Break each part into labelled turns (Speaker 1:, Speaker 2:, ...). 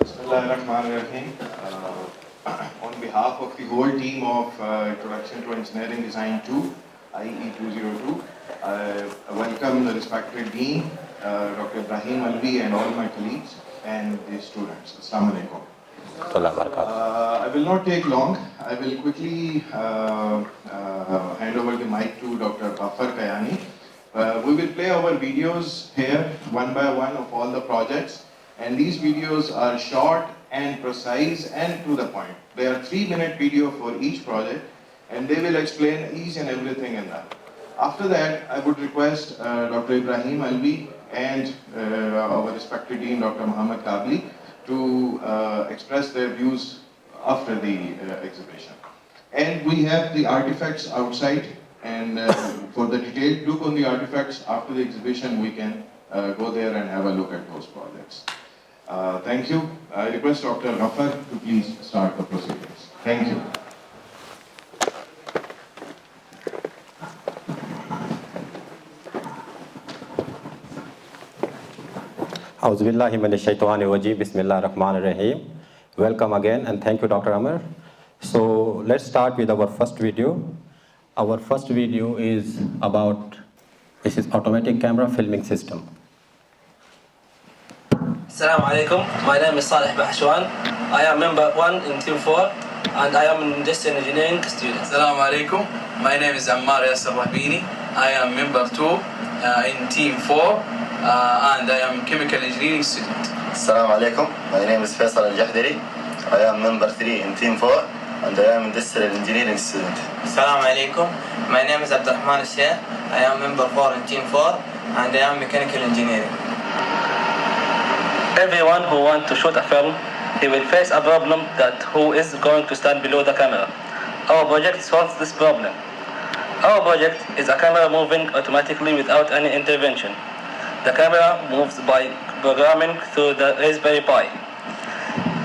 Speaker 1: Bismillahirrahmanirrahim. On behalf of the whole team of Introduction to Engineering Design 2, IE 202, I welcome the respected Dean, Dr. Ibrahim Alvi, and all my colleagues and the students. Assalamu alaikum. I will not take long. I will quickly hand over the mic to Dr. Ghaffer Kiani. We will play our videos here one by one of all the projects, and these videos are short and precise and to the point. They are 3-minute video for each project, and they will explain each and everything in that. After that, I would request Dr. Ibrahim Alvi and our respected Dean, Dr. Muhammad Kabli, to express their views after the exhibition. And we have the artifacts outside, and for the detailed look on the artifacts after the exhibition, we can go there and have a look at those projects. Thank you. I request Dr. Ghaffer to please start the proceedings. Thank you.
Speaker 2: Auzubillahi minash shaitani rajim. Bismillahir Rahmanir Rahim. Welcome again, and thank you, Dr. Amar. So let's start with our first video. Our first video is about automatic camera filming system.
Speaker 3: Assalamu alaikum. My name is Saleh Bahshwan. I am member 1 in team 4, and I am an industrial engineering student.
Speaker 4: Assalamu alaikum. My name is Ammar Yasser Rahbini. I am member 2 in team 4, and I am chemical engineering student.
Speaker 5: Assalamu alaikum. My name is Faisal Al-Jahdari. I am member 3 in team 4, and I am industrial engineering student.
Speaker 6: Assalamu alaikum. My name is Abdurrahman Al-Sheikh. I am member 4 in team 4, and I am mechanical engineering.
Speaker 3: Everyone who wants to shoot a film, he will face a problem that who is going to stand below the camera. Our project solves this problem. Our project is a camera moving automatically without any intervention. The camera moves by programming through the Raspberry Pi.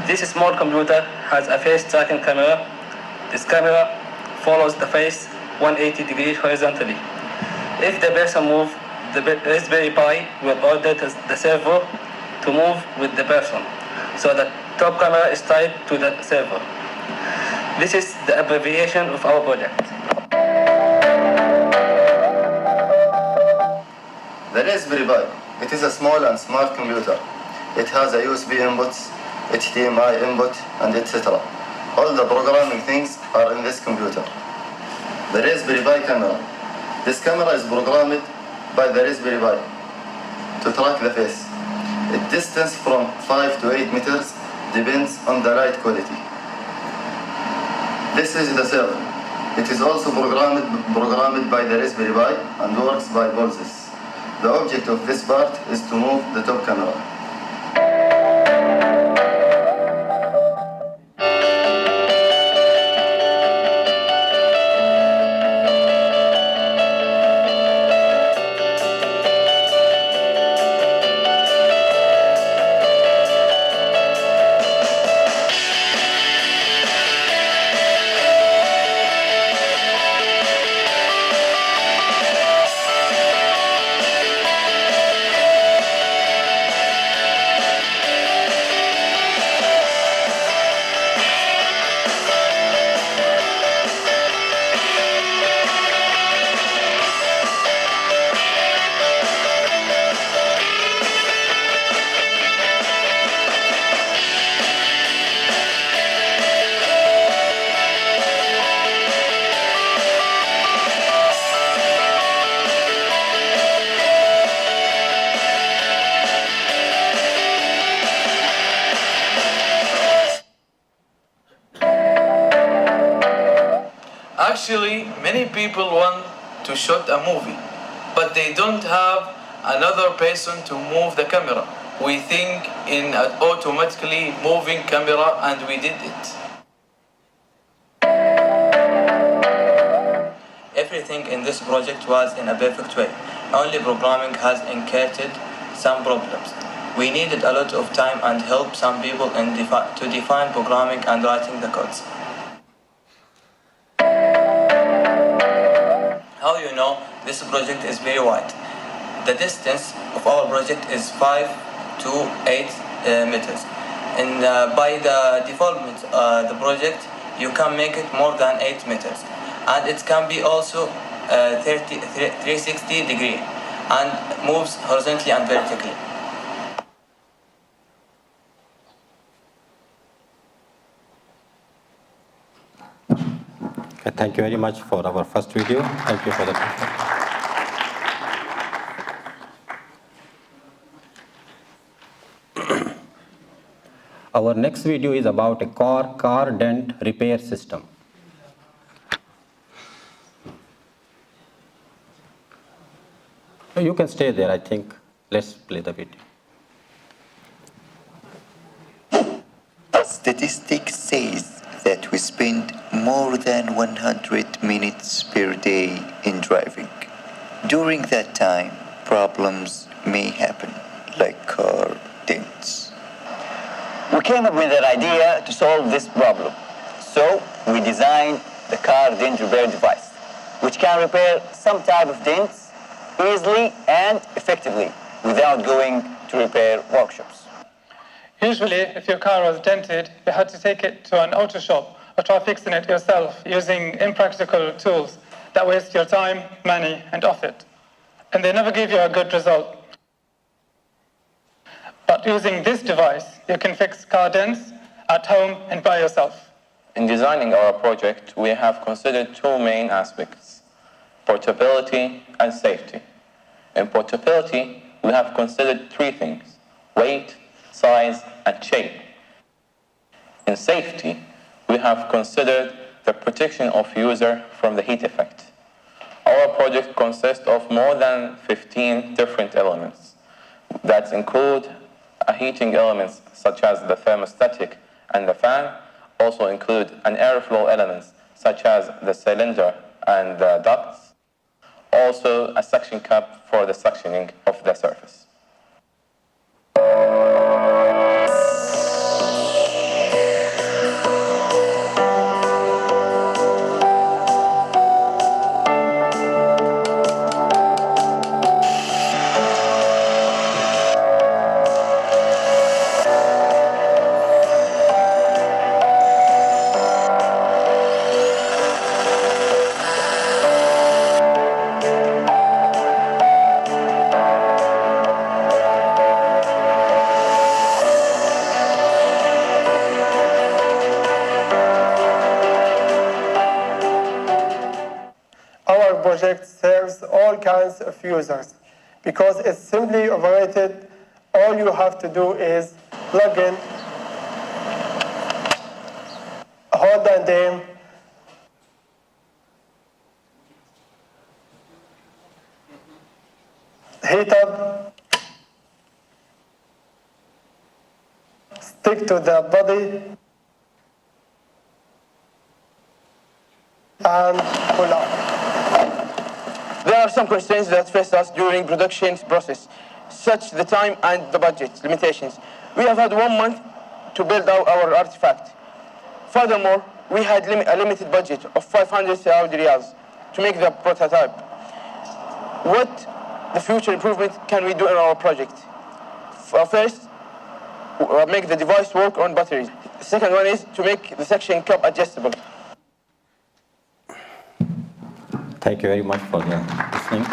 Speaker 3: This small computer has a face tracking camera. This camera follows the face 180 degrees horizontally. If the person moves, the Raspberry Pi will order the servo to move with the person, so the top camera is tied to the servo. This is the abbreviation of our project.
Speaker 5: The Raspberry Pi. It is a small and smart computer. It has a USB input, HDMI input, and etc. All the programming things are in this computer. The Raspberry Pi camera. This camera is programmed by the Raspberry Pi to track the face. Its distance from 5 to 8 meters depends on the light quality. This is the servo. It is also programmed by the Raspberry Pi and works by pulses. The object of this part is to move the top camera.
Speaker 4: Actually, many people want to shoot a movie, but they don't have another person to move the camera. We think in an automatically moving camera, and we did it.
Speaker 6: Everything in this project was in a perfect way. Only programming has encountered some problems. We needed a lot of time and help some people to define programming and writing the codes. How you know this project is very wide? The distance of our project is 5 to 8 meters. And by the development the project, you can make it more than 8 meters. And it can be also 360 degree and moves horizontally and vertically.
Speaker 2: Okay, thank you very much for our first video. Thank you for the Our next video is about a car dent repair system. You can stay there, I think. Let's play the video.
Speaker 7: A statistic says that we spend more than 100 minutes per day in driving. During that time, problems may happen, like car dents.
Speaker 8: We came up with an idea to solve this problem. So we designed the car dent repair device, which can repair some type of dents easily and effectively without going to repair workshops.
Speaker 9: Usually, if your car was dented, you had to take it to an auto shop or try fixing it yourself using impractical tools that waste your time, money, and effort. And they never give you a good result. But using this device, you can fix car dents at home and by yourself.
Speaker 10: In designing our project, we have considered two main aspects: portability and safety. In portability, we have considered three things: weight, size, and shape. In safety, we have considered the protection of user from the heat effect. Our project consists of more than 15 different elements that include heating elements such as the thermostatic and the fan, also include an airflow elements such as the cylinder and the ducts, also a suction cup for the suctioning of the surface.
Speaker 11: Our project serves all kinds of users because it's simply operated. All you have to do is plug in, hold and aim, heat up, stick to the body, and pull out.
Speaker 12: There are some constraints that face us during production process, such the time and the budget limitations. We have had 1 month to build out our artifact. Furthermore, we had a limited budget of 500 Saudi riyals to make the prototype. What the future improvement can we do in our project? First, make the device work on batteries. The second one is to make the suction cup adjustable.
Speaker 2: Thank you very much for the listening.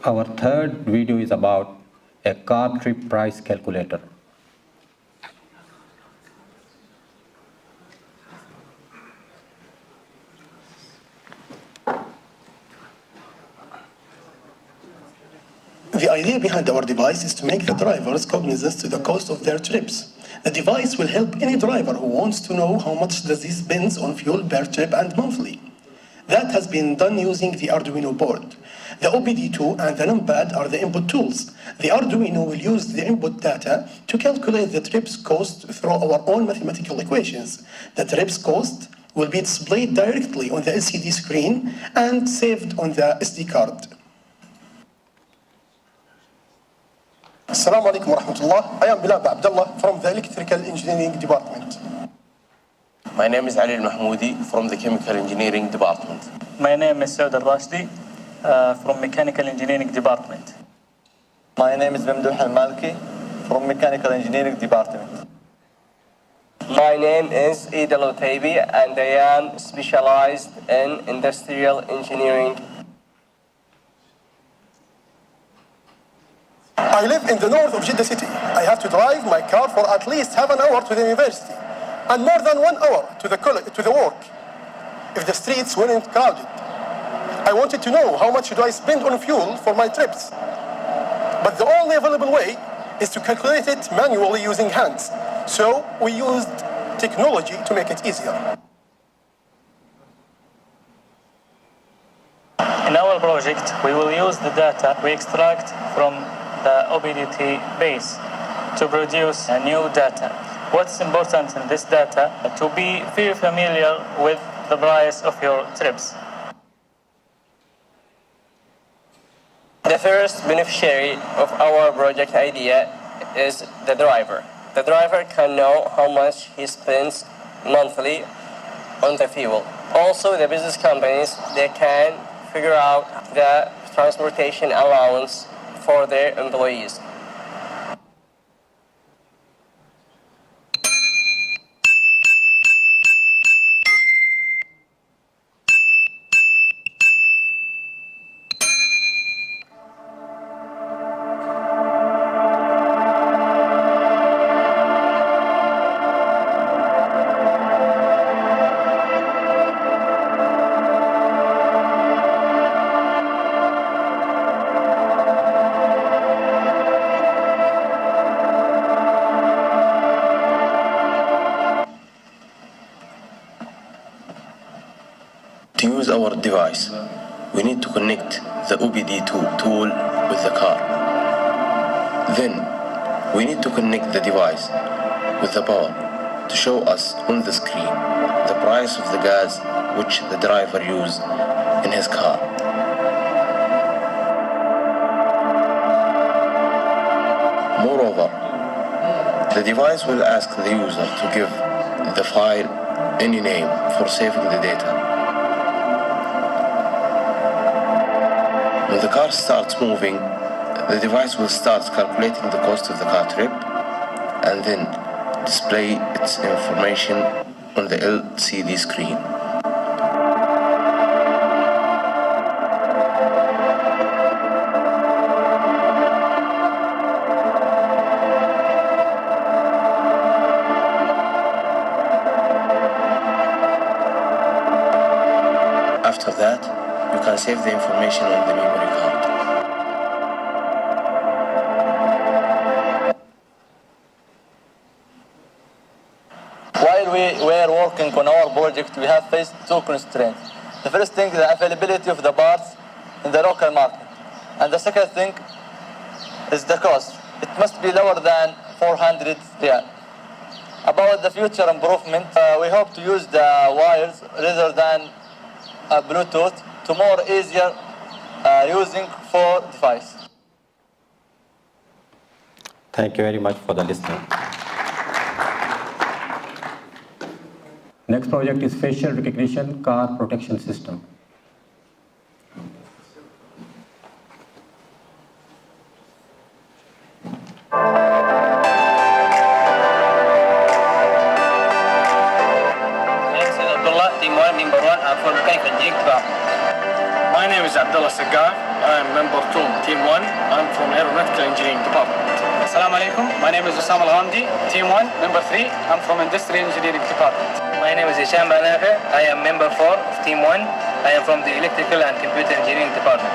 Speaker 2: Our third video is about a car trip price calculator.
Speaker 13: The idea behind our device is to make the drivers cognizant to the cost of their trips. The device will help any driver who wants to know how much does he spend on fuel per trip and monthly. That has been done using the Arduino board. The OBD2 and the numpad are the input tools. The Arduino will use the input data to calculate the trip's cost through our own mathematical equations. The trip's cost will be displayed directly on the LCD screen and saved on the SD card. Assalamu alaikum wa rahmatullah. I am Bilal Abdullah from the Electrical Engineering Department.
Speaker 14: My name is Ali Al-Mahmoudi from the Chemical Engineering Department.
Speaker 15: My name is Saud Al-Rashdi from Mechanical Engineering Department. My name is Memduh Al-Malki from Mechanical Engineering Department.
Speaker 16: My name is Eid Al-Otaibi and I am specialized in industrial engineering.
Speaker 13: I live in the north of Jeddah city. I have to drive my car for at least half an hour to the university and more than 1 hour to the work if the streets weren't crowded. I wanted to know how much do I spend on fuel for my trips. But the only available way is to calculate it manually using hands. So we used technology to make it easier.
Speaker 17: In our project, we will use the data we extract from the OBDT base to produce a new data. What's important in this data? To be very familiar with the price of your trips.
Speaker 16: The first beneficiary of our project idea is the driver. The driver can know how much he spends monthly on the fuel. Also, the business companies, they can figure out the transportation allowance for their employees.
Speaker 14: To use our device, we need to connect the OBD2 tool with the car. Then, we need to connect the device with the power to show us on the screen the price of the gas which the driver used in his car. Moreover, the device will ask the user to give the file any name for saving the data. When the car starts moving, the device will start calculating the cost of the car trip and then display its information on the LCD screen. After that, you can save the information on the memory card.
Speaker 15: While we were working on our project, we have faced two constraints. The first thing, the availability of the parts in the local market. And the second thing is the cost. It must be lower than 400 riyal. About the future improvement, we hope to use the wires rather than Bluetooth to more easier using for device.
Speaker 2: Thank you very much for the listening. Next project is facial recognition car protection system.
Speaker 18: My name is Abdullah Sagar. I am member 2, Team 1. I'm from Aeronautical Engineering Department. Assalamu alaikum. My name is Osama Al-Hamdi, Team 1, member 3. I'm from Industrial Engineering Department.
Speaker 3: My name is Hisham Banafe. I am member 4 of Team 1. I am from the Electrical and Computer Engineering Department.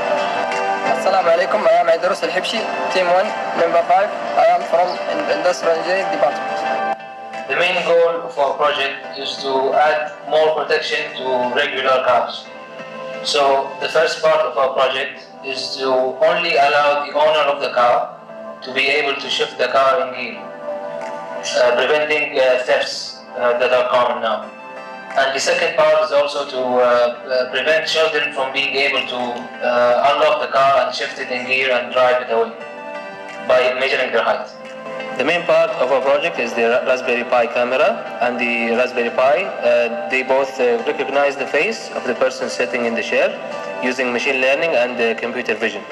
Speaker 19: Assalamu alaikum. I am Idrus Al-Hibshi, Team 1, member 5. I am from Industrial Engineering Department.
Speaker 3: The main goal of our project is to add more protection to regular cars. So the first part of our project is to only allow the owner of the car to be able to shift the car in gear, preventing thefts that are common now. And the second part is also to prevent children from being able to unlock the car and shift it in gear and drive it away by measuring their height. The main part of our project is the Raspberry Pi camera and the Raspberry Pi. They both recognize the face of the person sitting in the chair using machine learning and computer vision.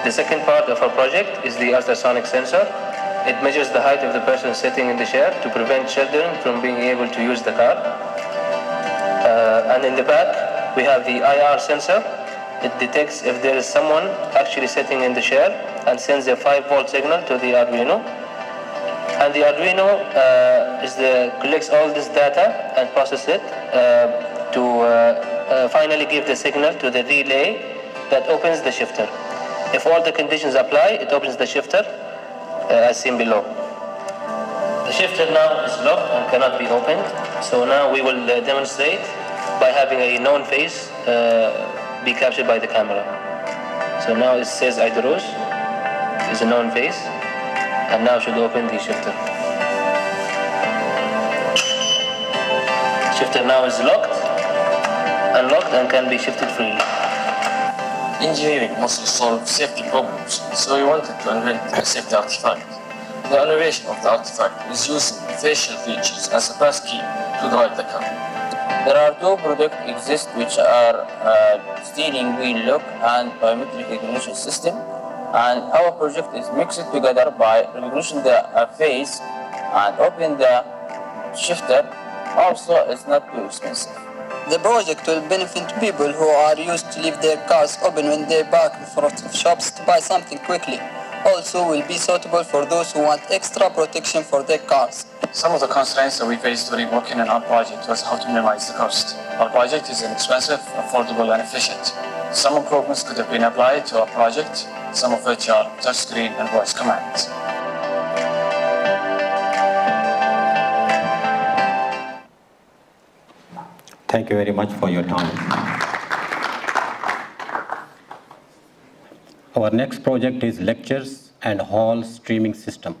Speaker 3: The second part of our project is the ultrasonic sensor. It measures the height of the person sitting in the chair to prevent children from being able to use the car. And in the back, we have the IR sensor. It detects if there is someone actually sitting in the chair and sends a 5-volt signal to the Arduino. And the Arduino collects all this data and processes it to finally give the signal to the relay that opens the shifter. If all the conditions apply, it opens the shifter as seen below. The shifter now is locked and cannot be opened. So now we will demonstrate by having a known face be captured by the camera. So now it says Aidaros is a known face, and now should open the shifter. Shifter now is unlocked and can be shifted freely.
Speaker 20: Engineering mostly solves safety problems, so we wanted to invent a safety artifact. The innovation of the artifact is using facial features as a passkey to drive the car.
Speaker 21: There are two products exist which are steering wheel lock and biometric recognition system, and our project is mixed together by recognition the face and open the shifter. Also, it's not too expensive.
Speaker 22: The project will benefit people who are used to leave their cars open when they park in front of shops to buy something quickly. Also will be suitable for those who want extra protection for their cars.
Speaker 20: Some of the constraints that we faced during working on our project was how to minimize the cost. Our project is inexpensive, affordable, and efficient. Some improvements could have been applied to our project, some of which are touchscreen and voice commands.
Speaker 2: Thank you very much for your time. Our next project is lectures and hall streaming system.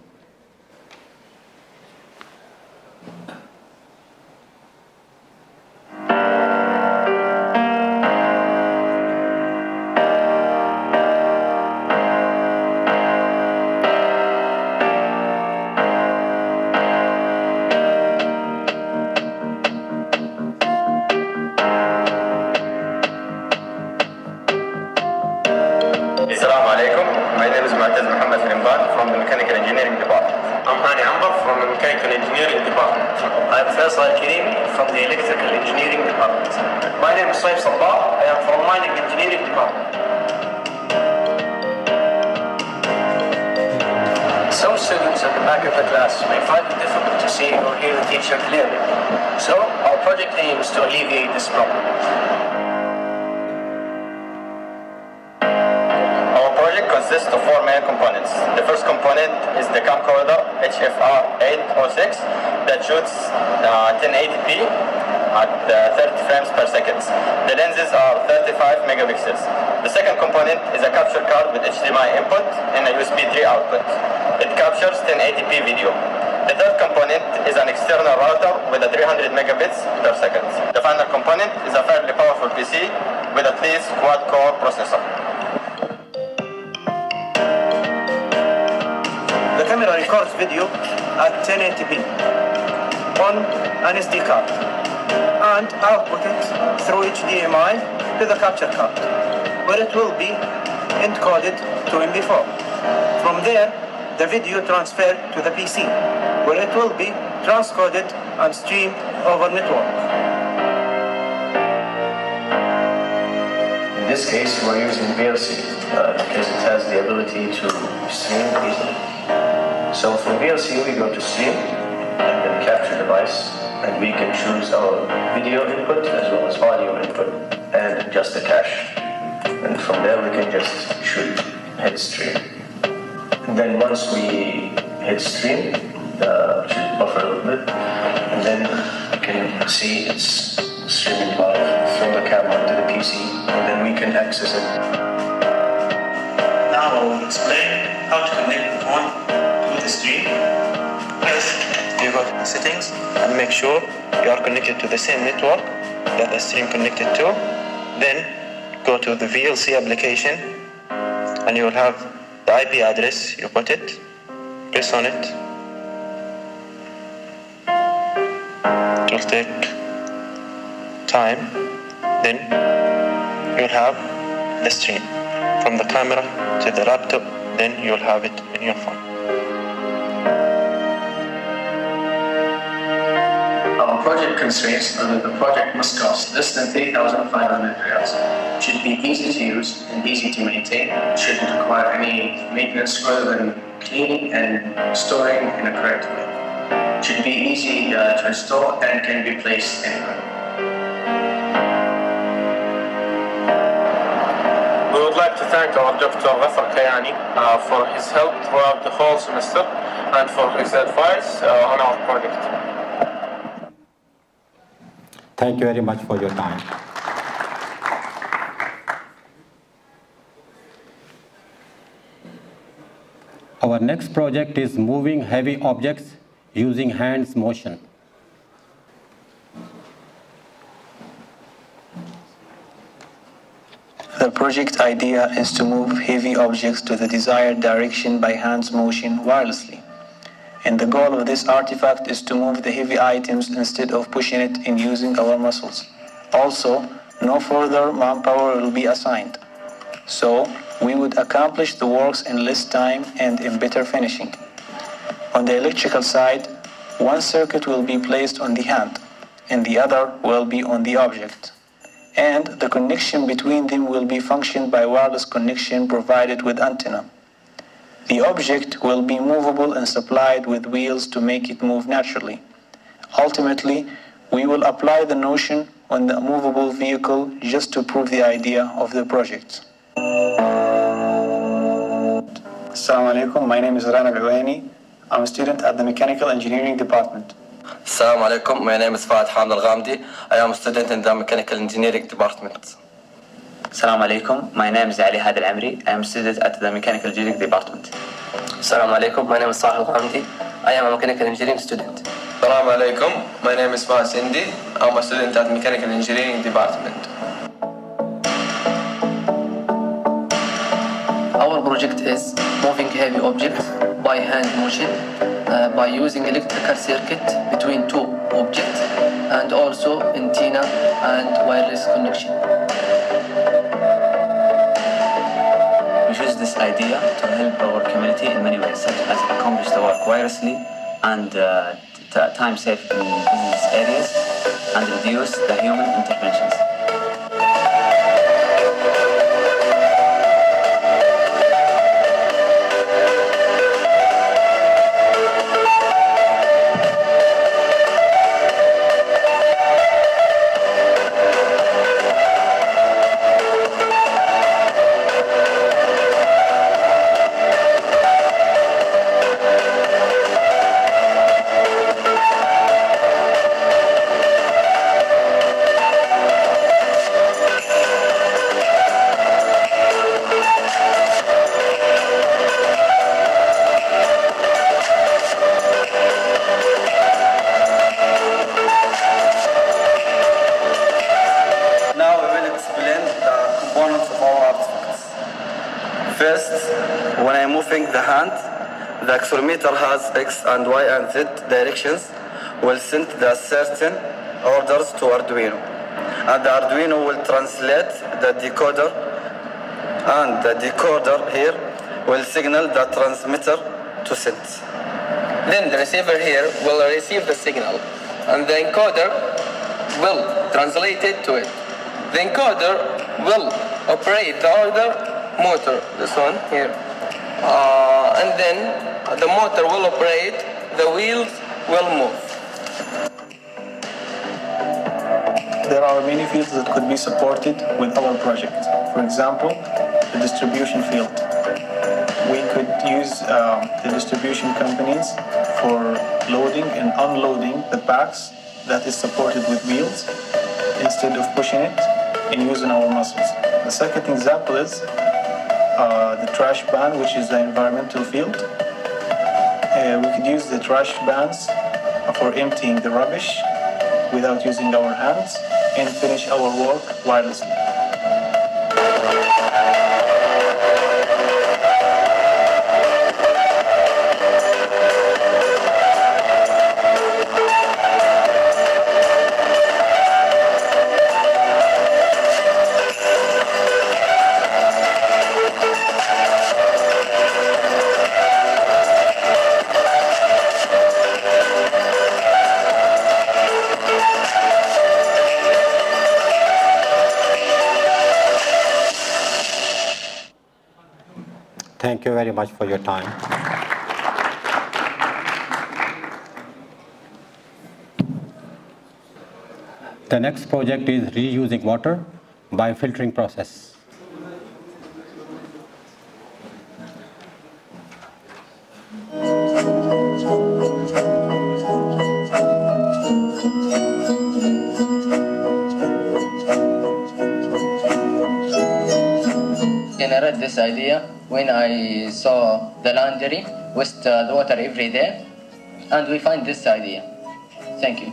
Speaker 23: Some students at the back of the class may find it difficult to see or hear the teacher clearly. So, our project aims to alleviate this problem.
Speaker 5: Our project consists of 4 main components. The first component is the camcorder HFR 806 that shoots 1080p at 30 frames per second. The lenses are 35 megapixels. The second component is a capture card with HDMI input and a USB 3 output. It captures 1080p video. The third component is an external router with a 300 megabits per second. The final component is a fairly powerful PC with at least quad-core processor.
Speaker 23: The camera records video at 1080p on an SD card and output it through HDMI to the capture card, where it will be encoded to MP4. From there, the video transferred to the PC, where it will be transcoded and streamed over network.
Speaker 24: In this case, we're using VLC because it has the ability to stream easily. So for VLC, we go to stream and then capture device, and we can choose our video input as well as audio input and adjust the cache. And from there, we can just hit stream. And then once we hit stream, it should buffer a little bit, and then you can see it's streaming live from the camera to the PC, and then we can access it.
Speaker 23: Now I will explain how to connect the phone to the stream. First, you go to settings and make sure you are connected to the same network that the stream connected to. Then go to the VLC application, and you will have the IP address. You put it, press on it. It will take time. Then you will have the stream from the camera
Speaker 24: to the laptop, then you'll have it in your phone.
Speaker 20: Our project constraints are that the project must cost less than 3,500 riyals, should be easy to use and easy to maintain, shouldn't require any maintenance other than cleaning and storing in a correct way, should be easy to install and can be placed anywhere.
Speaker 23: We would like to thank our Dr. Ghaffer Kiani for his help throughout the whole semester and for his advice on our project.
Speaker 2: Thank you very much for your time. Our next project is moving heavy objects using hands motion.
Speaker 1: The project idea is to move heavy objects to the desired direction by hands motion wirelessly. And the goal of this artifact is to move the heavy items instead of pushing it in using our muscles. Also, no further manpower will be assigned. So, we would accomplish the works in less time and in better finishing. On the electrical side, one circuit will be placed on the hand, and the other will be on the object. And the connection between them will be functioned by wireless connection provided with antenna. The object will be movable and supplied with wheels to make it move naturally. Ultimately, we will apply the notion on the movable vehicle just to prove the idea of the project. Assalamu alaikum, my name is Rana Biwani. I'm a student at the Mechanical Engineering Department.
Speaker 4: Assalamu alaikum, my name is Fahad Hamd Al-Ghamdi. I am a student in the Mechanical Engineering Department.
Speaker 6: Assalamu alaikum, my name is Ali Had Al-Amri. I am a student at the Mechanical Engineering Department.
Speaker 7: Assalamu alaikum, my name is Sahil Ghamdi. I am a Mechanical Engineering student.
Speaker 25: Assalamu alaikum, my name is Fahad Sindi. I'm a student at the Mechanical Engineering Department.
Speaker 7: Our project is moving heavy objects by hand motion by using electrical circuit between two objects and also antenna and wireless connection.
Speaker 6: We choose this idea to help our community in many ways, such as accomplish the work wirelessly and time save in business areas and reduce the human interventions.
Speaker 4: First, when I'm moving the hand, the accelerometer has X and Y and Z directions, will send the certain orders to Arduino. And the Arduino will translate the decoder, and the decoder here will signal the transmitter to send.
Speaker 7: Then the receiver here will receive the signal and the encoder will translate it to it. The encoder will operate the other motor, this one here, and then the motor will operate, the wheels will move.
Speaker 1: There are many fields that could be supported with our project. For example, the distribution field. We could use the distribution companies for loading and unloading the packs that is supported with wheels instead of pushing it and using our muscles. The second example is the trash ban, which is the environmental field. We could use the trash bans for emptying the rubbish without using our hands and finish our work wirelessly.
Speaker 2: Thank you very much for your time. The next project is reusing water by filtering process.
Speaker 22: Generated this idea when I saw the laundry waste the water every day, and we find this idea. Thank you.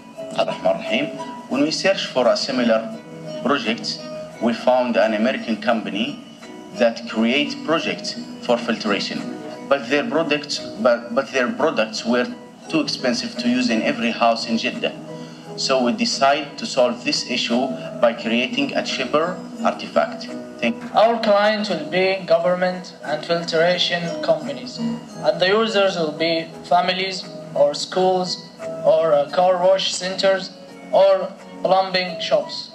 Speaker 8: When we searched for a similar project, we found an American company that create projects for filtration, but their products were too expensive to use in every house in Jeddah. So we decided to solve this issue by creating a cheaper artifact.
Speaker 9: Our client will be government and filtration companies, and the users will be families or schools or car wash centers or plumbing shops.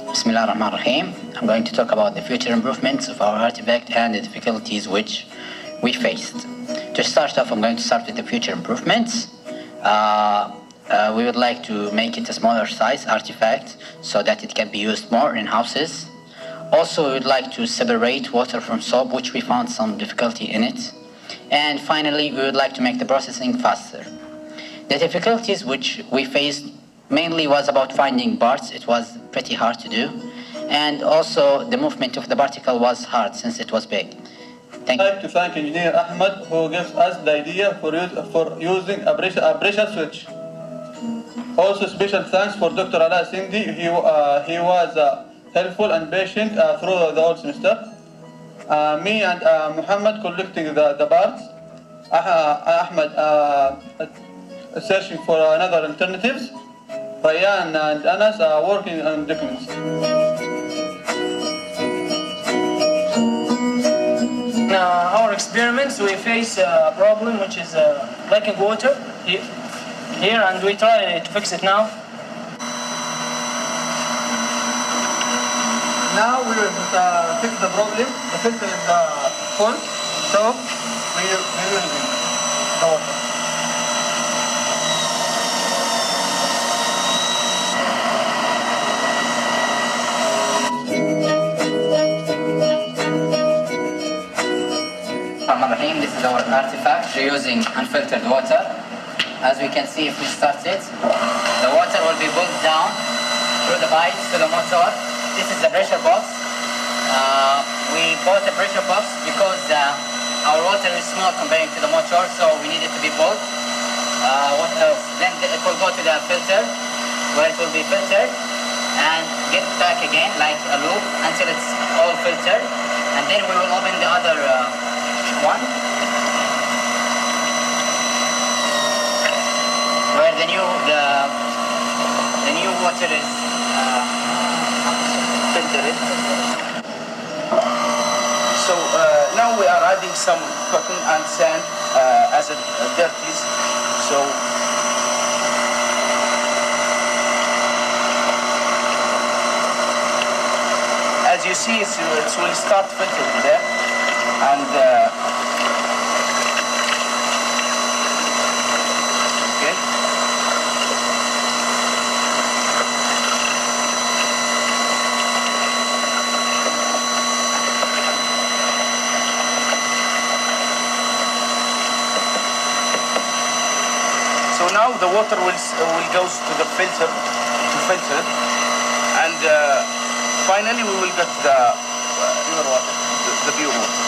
Speaker 10: Bismillah ar-Rahman ar-Rahim. I'm going to talk about the future improvements of our artifact and the difficulties which we faced. To start off, I'm going to start with the future improvements. We would like to make it a smaller size artifact so that it can be used more in houses. Also, we would like to separate water from soap, which we found some difficulty in it. And finally, we would like to make the processing faster. The difficulties which we faced mainly was about finding parts. It was pretty hard to do. And also, the movement of the particle was hard since it was big. Thank you.
Speaker 15: I'd like to thank Engineer Ahmed who gives us the idea for using a pressure switch. Also, special thanks for Dr. Ala Sindi. He was helpful and patient through the whole semester. Me and Muhammad collecting the parts. Ahmed searching for another alternatives. Ryan and Anas are working on documents.
Speaker 9: In our experiments, we face a problem which is lacking water here, and we try to fix it now.
Speaker 15: Now we will fix the problem. The filter is full, so we will use the water.
Speaker 10: This is our artifact reusing unfiltered water. As we can see, if we start it, the water will be pulled down through the pipes to the motor. This is the pressure box. We bought a pressure box because our water is small compared to the motor, so we need it to be pulled. What else? Then it will go to the filter, where it will be filtered and get back again like a loop until it's all filtered. And then we will open the other one, where the new water is filtered.
Speaker 23: So now we are adding some cotton and sand as a dirties. So as you see, it will start filtering there, and okay. So now the water will go to the filter to filter, and finally we will get the pure water, the pure water.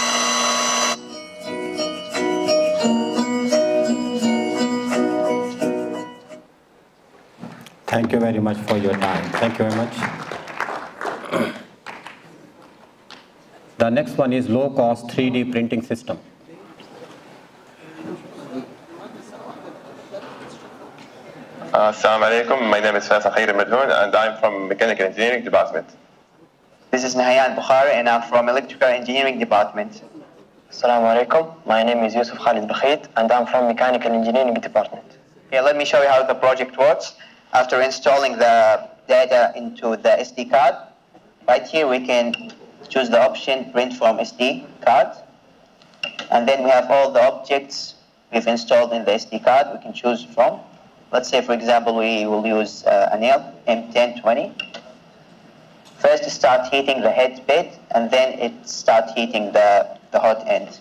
Speaker 2: Thank you very much for your time. Thank you very much. The next one is low-cost 3D printing system.
Speaker 11: Assalamu alaikum. My name is Faisal Khair Madhoun and I'm from Mechanical Engineering Department.
Speaker 12: This is Nahayan Bukhari and I'm from Electrical Engineering Department.
Speaker 26: Assalamu alaikum. My name is Yusuf Khalid Bakhit and I'm from Mechanical Engineering Department.
Speaker 12: Okay, let me show you how the project works. After installing the data into the SD card, right here we can choose the option print from SD card. And then we have all the objects we've installed in the SD card we can choose from. Let's say, for example, we will use a nail, M1020. First, start heating the head bed, and then it start heating the hot end.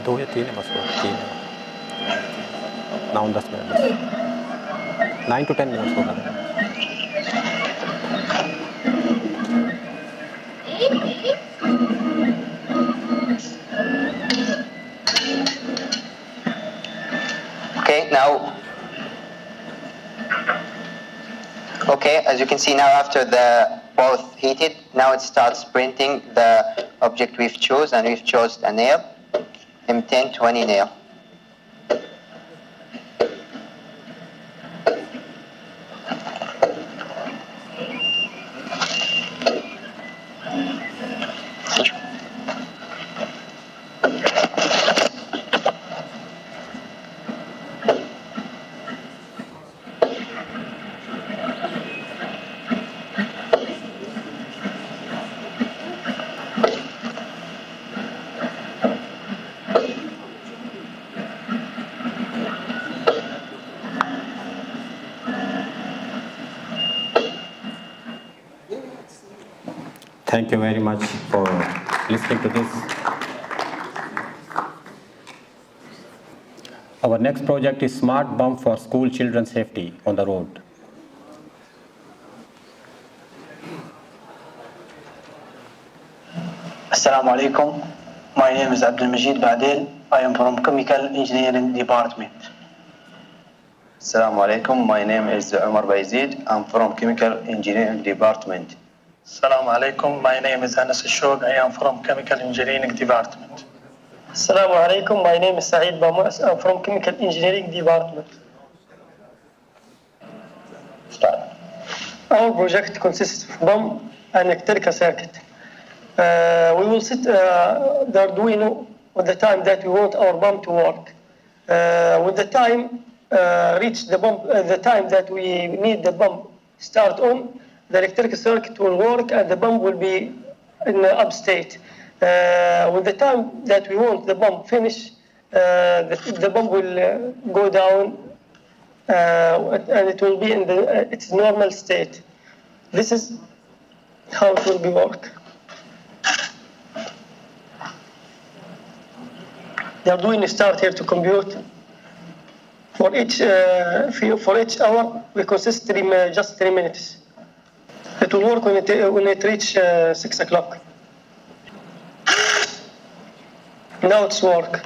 Speaker 2: दो या तीन है बस, 9-10 minute बस, 9 to 10 minutes होगा.
Speaker 12: Okay, as you can see now, after the both heated, now it starts printing the object we've chose, and we've chosen a nail, M1020 nail.
Speaker 2: Thank you very much for listening to this. Our next project is Smart Bump for School Children's Safety on the Road.
Speaker 23: Assalamu alaikum. My name is Abdul Majid Badel. I am from Chemical Engineering Department.
Speaker 4: Assalamu alaikum. My name is Umar Baizid. I'm from Chemical Engineering Department.
Speaker 23: Assalamu alaikum. My name is Anas Ashok. I am from Chemical Engineering Department. Assalamu alaikum. My name is Saeed Bamas. I'm from Chemical Engineering Department. Start. Our project consists of BUM and electrical circuit. We will set the Arduino with the time that we want our BUM to work. With the time reach the BUM, the time that we need the BUM start on, the electrical circuit will work and the BUM will be in the up state. With the time that we want the BUM finish, the BUM will go down and it will be in its normal state. This is how it will be work. The Arduino start here to compute. For each hour, we consist just 3 minutes. It will work when it reach 6 o'clock. Now it's work.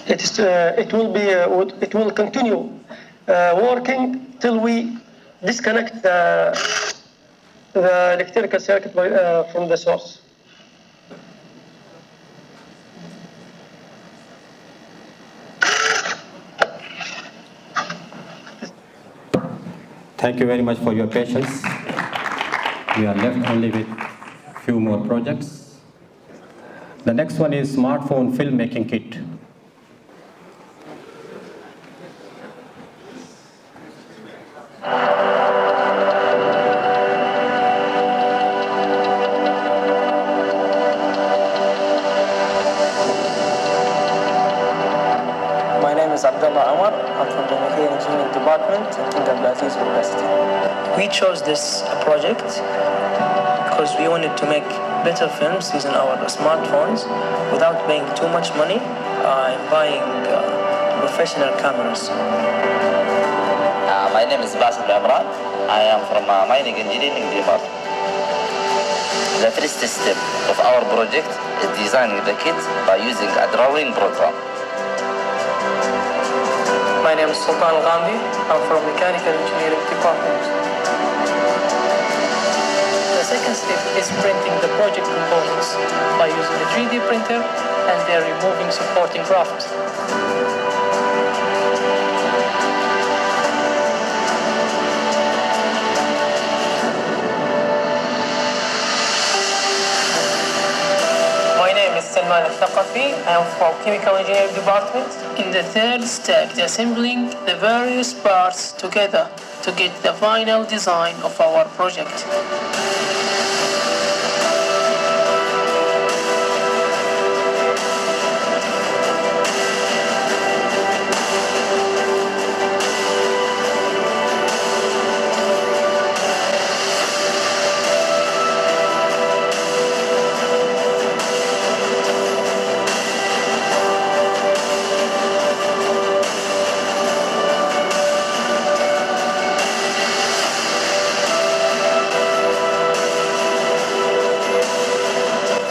Speaker 23: It will continue working till we disconnect the electrical circuit from the source.
Speaker 2: Thank you very much for your patience. We are left only with few more projects. The next one is smartphone filmmaking kit.
Speaker 23: We chose this project because we wanted to make better films using our smartphones without paying too much money and buying professional cameras.
Speaker 13: My name is Basil Amran. I am from Mining Engineering Department. The first step of our project is designing the kit by using a drawing program.
Speaker 3: my name is Sultan Ghamdi. I'm from Mechanical Engineering Department.
Speaker 9: The second step is printing the project components by using a 3D printer and then removing supporting graphics.
Speaker 3: My name is Salman Al-Thaqafi. I am from Chemical Engineering Department.
Speaker 9: In the third step, the assembling the various parts together to get the final design of our project.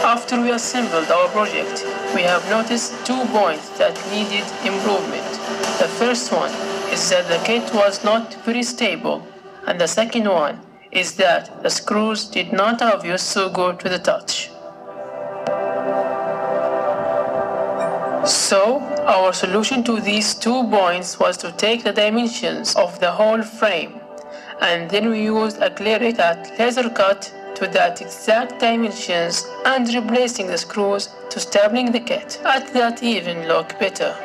Speaker 9: After we assembled our project, we have noticed 2 points that needed improvement. The first one is that the kit was not very stable, and the second one is that the screws did not obvious so good to the touch. So, our solution to these 2 points was to take the dimensions of the whole frame, and then we used a clear cut laser cut to that exact dimensions and replacing the screws to stapling the kit. At that even look better.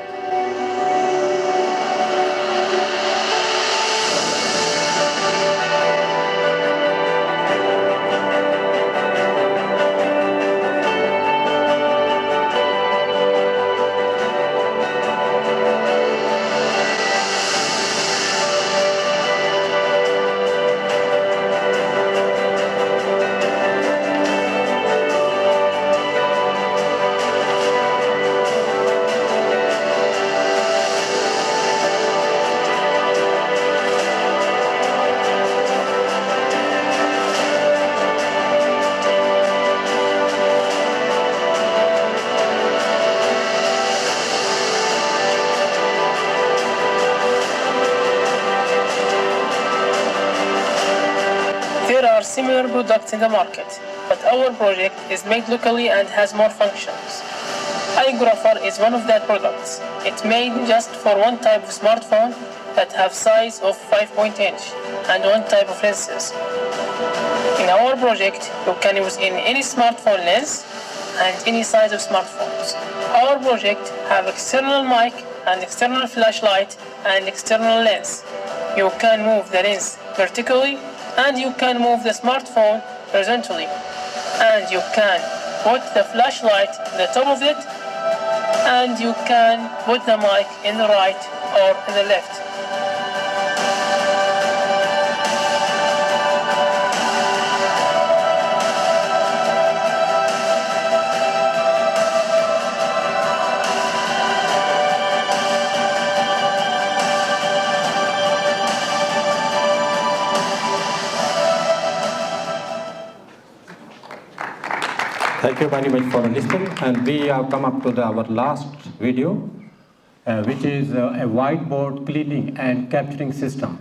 Speaker 9: There are similar products in the market, but our project is made locally and has more functions. Ghaffer is one of that products. It's made just for one type of smartphone that have size of 5.0 inch and one type of lenses. In our project, you can use in any smartphone lens and any size of smartphones. Our project have external mic and external flashlight and external lens. You can move the lens vertically and you can move the smartphone horizontally. And you can put the flashlight on the top of it and you can put the mic in the right or in the left.
Speaker 2: Thank you very much for listening, and we have come up to our last video, which is a whiteboard cleaning and capturing system.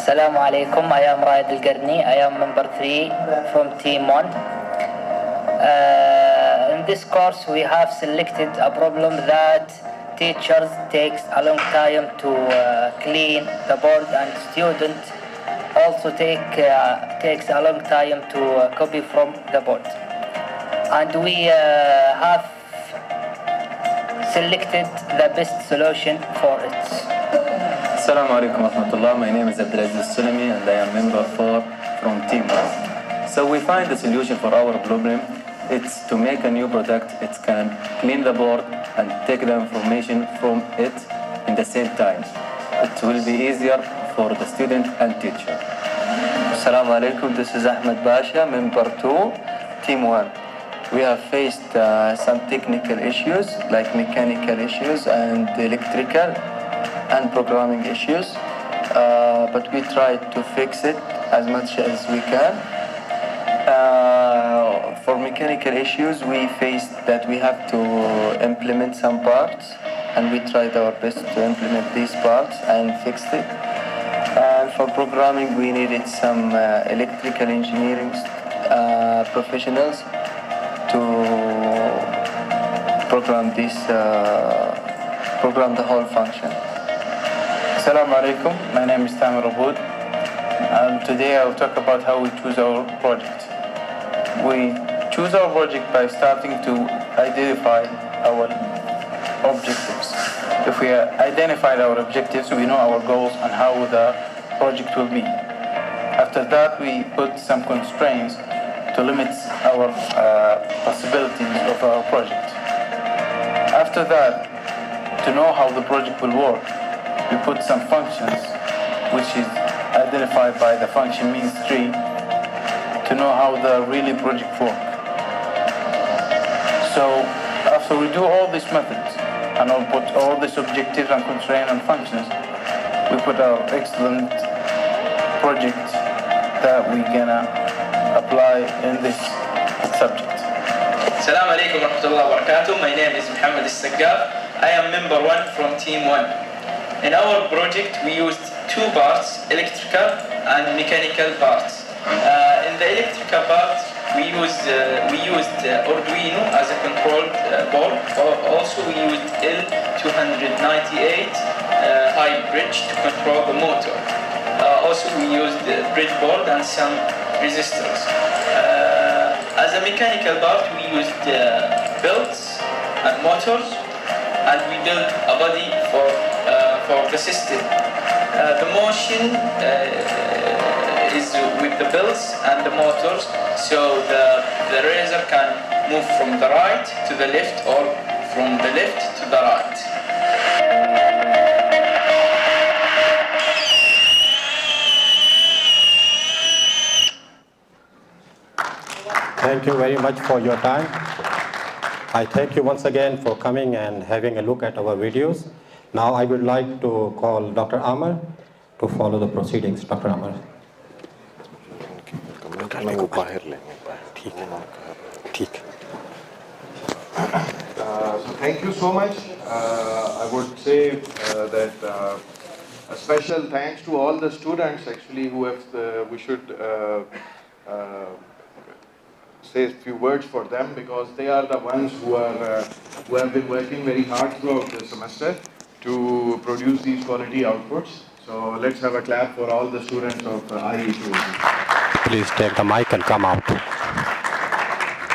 Speaker 14: Assalamu alaikum, I am Raed Al-Garni, I am member 3 from Team 1. In this course we have selected a problem that teachers takes a long time to clean the board and students also takes a long time to copy from the board. And we have selected the best solution for it.
Speaker 5: Assalamu alaikum wa rahmatullah. My name is Abdulaziz Sulami and I am member 4 from Team 1. So we find the solution for our problem. It's to make a new product. It can clean the board and take the information from it in the same time. It will be easier for the student and teacher.
Speaker 16: Assalamu alaikum. This is Ahmed Basha, member 2, Team 1. We have faced some technical issues like mechanical issues and electrical and programming issues, but we tried to fix it as much as we can. For mechanical issues, we faced that we have to implement some parts, and we tried our best to implement these parts and fixed it. And for programming, we needed some electrical engineering professionals to program the whole function.
Speaker 17: Assalamu alaikum. My name is Tamer Aboud, and today I will talk about how we choose our project. We choose our project by starting to identify our objectives. If we identified our objectives, we know our goals and how the project will be. After that, we put some constraints to limit our possibilities of our project. After that, to know how the project will work, we put some functions, which is identified by the function means tree, to know how the really project work. So after we do all these methods and we put all these objectives and constraints and functions, we put our excellent project that we're gonna apply in this subject.
Speaker 18: Assalamu alaikum wa rahmatullahi wa barakatuh. My name is Muhammad Al-Saggaf. I am member 1 from Team 1. In our project, we used 2 parts, electrical and mechanical parts. In the electrical part, we used Arduino as a controlled board. Also, we used L298 high bridge to control the motor. Also, we used the breadboard and some resistors. As a mechanical part, we used belts and motors, and we built a body for the system. The motion is with the belts and the motors, so the razor can move from the right to the left or from the left to the right.
Speaker 2: Thank you very much for your time. I thank you once again for coming and having a look at our videos. Now I would like to call Dr. Amar to follow the proceedings. Dr. Amar.
Speaker 19: So thank you so much. I would say that a special thanks to all the students actually who have, we should say a few words for them, because they are the ones who have been working very hard throughout the semester to produce these quality outputs. So let's have a clap for all the students of IE2.
Speaker 2: Please take the mic and come out.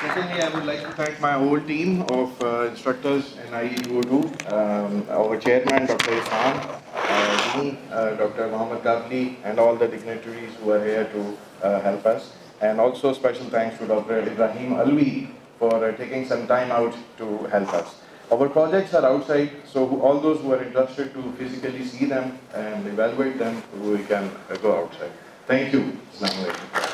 Speaker 19: Secondly, I would like to thank my whole team of instructors in IE202, our chairman, Dr. Irfan, me, Dr. Mohammed Gafli, and all the dignitaries who are here to help us. And also special thanks to Dr. Ibrahim Alwi for taking some time out to help us. Our projects are outside, so all those who are interested to physically see them and evaluate them, we can go outside. Thank you. Assalamu alaikum.